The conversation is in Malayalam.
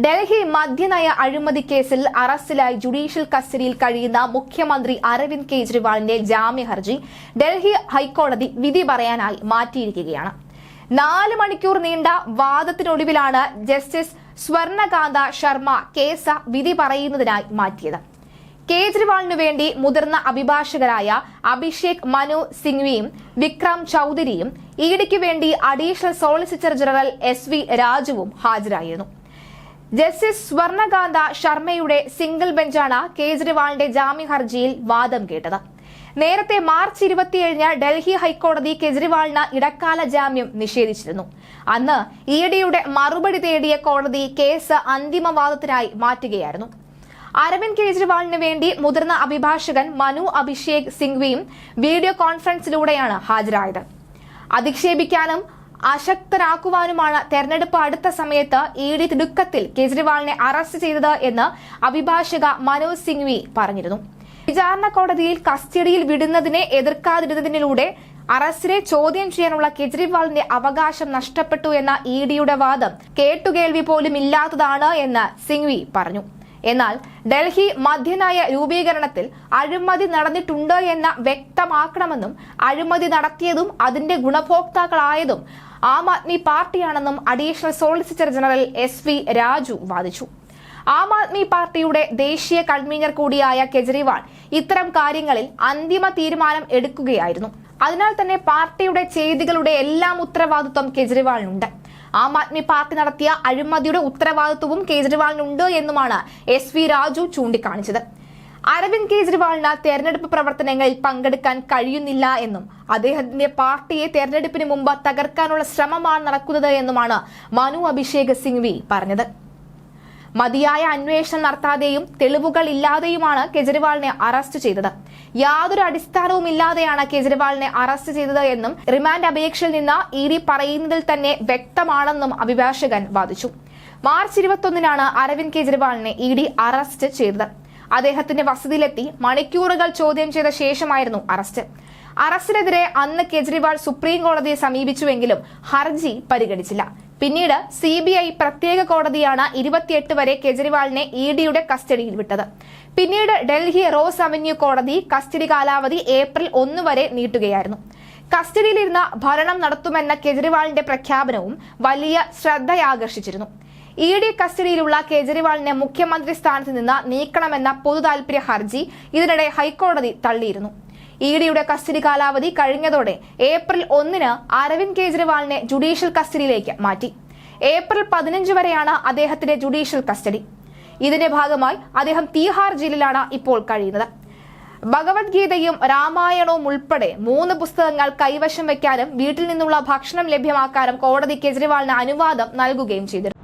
ഡൽഹി മദ്യനയ അഴിമതി കേസിൽ അറസ്റ്റിലായി ജുഡീഷ്യൽ കസ്റ്റഡിയിൽ കഴിയുന്ന മുഖ്യമന്ത്രി അരവിന്ദ് കെജ്രിവാളിന്റെ ജാമ്യ ഹർജി ഡൽഹി ഹൈക്കോടതി വിധി പറയാനായി മാറ്റിയിരിക്കുകയാണ്. 4 മണിക്കൂർ നീണ്ട വാദത്തിനൊടുവിലാണ് ജസ്റ്റിസ് സ്വർണകാന്ത ശർമ്മ കേസ് വിധി പറയുന്നതിനായി മാറ്റിയത്. കേജ്രിവാളിനു വേണ്ടി മുതിർന്ന അഭിഭാഷകരായ അഭിഷേക് മനു സിംഗ്വിയും വിക്രം ചൌധരിയും ഇഡിക്ക് വേണ്ടി അഡീഷണൽ സോളിസിറ്റർ ജനറൽ SV രാജുവും ഹാജരായിരുന്നു. ജസ്റ്റിസ് സ്വർണകാന്ത ശർമ്മയുടെ സിംഗിൾ ബെഞ്ചാണ് കേജ്രിവാളിന്റെ ജാമ്യ ഹർജിയിൽ വാദം കേട്ടത്. നേരത്തെ മാർച്ച് 27 ഡൽഹി ഹൈക്കോടതി കേജ്രിവാളിന് ഇടക്കാല ജാമ്യം നിഷേധിച്ചിരുന്നു. അന്ന് ഇഡിയുടെ മറുപടി തേടിയ കോടതി കേസ് അന്തിമവാദത്തിനായി മാറ്റുകയായിരുന്നു. അരവിന്ദ് കെജ്രിവാളിന് വേണ്ടി മുതിർന്ന അഭിഭാഷകൻ മനു അഭിഷേക് സിംഗ്വിയും വീഡിയോ കോൺഫറൻസിലൂടെയാണ് ഹാജരായത്. അധിക്ഷേപിക്കാനും അശക്തരാക്കുവാനുമാണ് തെരഞ്ഞെടുപ്പ് അടുത്ത സമയത്ത് ഇഡി തിടുക്കത്തിൽ കേജ്രിവാളിനെ അറസ്റ്റ് ചെയ്തത് എന്ന് അഭിഭാഷക മനോജ് സിംഗ്വി പറഞ്ഞിരുന്നു. വിചാരണ കോടതിയിൽ കസ്റ്റഡിയിൽ വിടുന്നതിനെ എതിർക്കാതിരുന്നതിലൂടെ അറസ്റ്റിനെ ചോദ്യം ചെയ്യാനുള്ള കേജ്രിവാളിന്റെ അവകാശം നഷ്ടപ്പെട്ടു എന്ന ഇഡിയുടെ വാദം കേട്ടുകേൾവി പോലും ഇല്ലാത്തതാണ് എന്ന് സിംഗ്വി പറഞ്ഞു. എന്നാൽ ഡൽഹി മദ്യനയ രൂപീകരണത്തിൽ അഴിമതി നടന്നിട്ടുണ്ട് എന്ന് വ്യക്തമാക്കണമെന്നും അഴിമതി നടത്തിയതും അതിന്റെ ഗുണഭോക്താക്കളായതും ആം ആദ്മി പാർട്ടിയാണെന്നും additional solicitor general SV Raju വാദിച്ചു. ആം ആദ്മി പാർട്ടിയുടെ ദേശീയ കൺവീനർ കൂടിയായ കെജ്രിവാൾ ഇത്തരം കാര്യങ്ങളിൽ അന്തിമ തീരുമാനം എടുക്കുകയായിരുന്നു. അതിനാൽ തന്നെ പാർട്ടിയുടെ ചെയ്തികളുടെ എല്ലാം ഉത്തരവാദിത്വം കേജ്രിവാളിനുണ്ട്. ആം ആദ്മി പാർട്ടി നടത്തിയ അഴിമതിയുടെ ഉത്തരവാദിത്വവും കേജ്രിവാളിനുണ്ട് എന്നുമാണ് SV രാജു ചൂണ്ടിക്കാണിച്ചത്. അരവിന്ദ് കെജ്രിവാളിന് തെരഞ്ഞെടുപ്പ് പ്രവർത്തനങ്ങളിൽ പങ്കെടുക്കാൻ കഴിയുന്നില്ല എന്നും അദ്ദേഹത്തിന്റെ പാർട്ടിയെ തെരഞ്ഞെടുപ്പിന് മുമ്പ് തകർക്കാനുള്ള ശ്രമമാണ് നടക്കുന്നത് എന്നുമാണ് മനു അഭിഷേക് സിംഗ്വി പറഞ്ഞത്. മതിയായ അന്വേഷണം നടത്താതെയും തെളിവുകൾ ഇല്ലാതെയുമാണ് കേജ്രിവാളിനെ അറസ്റ്റ് ചെയ്തത്. യാതൊരു അടിസ്ഥാനവും ഇല്ലാതെയാണ് കേജ്രിവാളിനെ അറസ്റ്റ് ചെയ്തത് എന്നും റിമാൻഡ് അപേക്ഷയിൽ നിന്ന് ഇഡി പറയുന്നതിൽ തന്നെ വ്യക്തമാണെന്നും അഭിഭാഷകൻ വാദിച്ചു. മാർച്ച് 21 അരവിന്ദ് കെജ്രിവാളിനെ ഇഡി അറസ്റ്റ് ചെയ്തത്. അദ്ദേഹത്തിന്റെ വസതിയിലെത്തി മണിക്കൂറുകൾ ചോദ്യം ചെയ്ത ശേഷമായിരുന്നു അറസ്റ്റ്. അറസ്റ്റിനെതിരെ അന്ന് കേജ്രിവാൾ സുപ്രീം കോടതിയെ സമീപിച്ചുവെങ്കിലും ഹർജി പരിഗണിച്ചില്ല. പിന്നീട് CBI പ്രത്യേക കോടതിയാണ് 28 വരെ കേജ്രിവാളിനെ ഇഡിയുടെ കസ്റ്റഡിയിൽ വിട്ടത്. പിന്നീട് ഡൽഹി റോസ് അവന്യൂ കോടതി കസ്റ്റഡി കാലാവധി ഏപ്രിൽ 1 വരെ നീട്ടുകയായിരുന്നു. കസ്റ്റഡിയിലിരുന്ന ഭരണം നടത്തുമെന്ന കേജ്രിവാളിന്റെ പ്രഖ്യാപനവും വലിയ ശ്രദ്ധയാകർഷിച്ചിരുന്നു. ഇഡി കസ്റ്റഡിയിലുള്ള കേജ്രിവാളിനെ മുഖ്യമന്ത്രി സ്ഥാനത്ത് നിന്ന് നീക്കണമെന്ന പൊതു താൽപര്യ ഹർജി ഇതിനിടെ ഹൈക്കോടതി തള്ളിയിരുന്നു. ഇഡിയുടെ കസ്റ്റഡി കാലാവധി കഴിഞ്ഞതോടെ ഏപ്രിൽ 1 അരവിന്ദ് കെജ്രിവാളിനെ ജുഡീഷ്യൽ കസ്റ്റഡിയിലേക്ക് മാറ്റി. ഏപ്രിൽ 15 വരെയാണ് അദ്ദേഹത്തിന്റെ ജുഡീഷ്യൽ കസ്റ്റഡി. ഇതിന്റെ ഭാഗമായി അദ്ദേഹം തീഹാർ ജയിലിലാണ് ഇപ്പോൾ കഴിയുന്നത്. ഭഗവത്ഗീതയും രാമായണവും ഉൾപ്പെടെ 3 പുസ്തകങ്ങൾ കൈവശം വയ്ക്കാനും വീട്ടിൽ നിന്നുള്ള ഭക്ഷണം ലഭ്യമാക്കാനും കോടതി കേജ്രിവാളിന് അനുവാദം നൽകുകയും ചെയ്തിരുന്നു.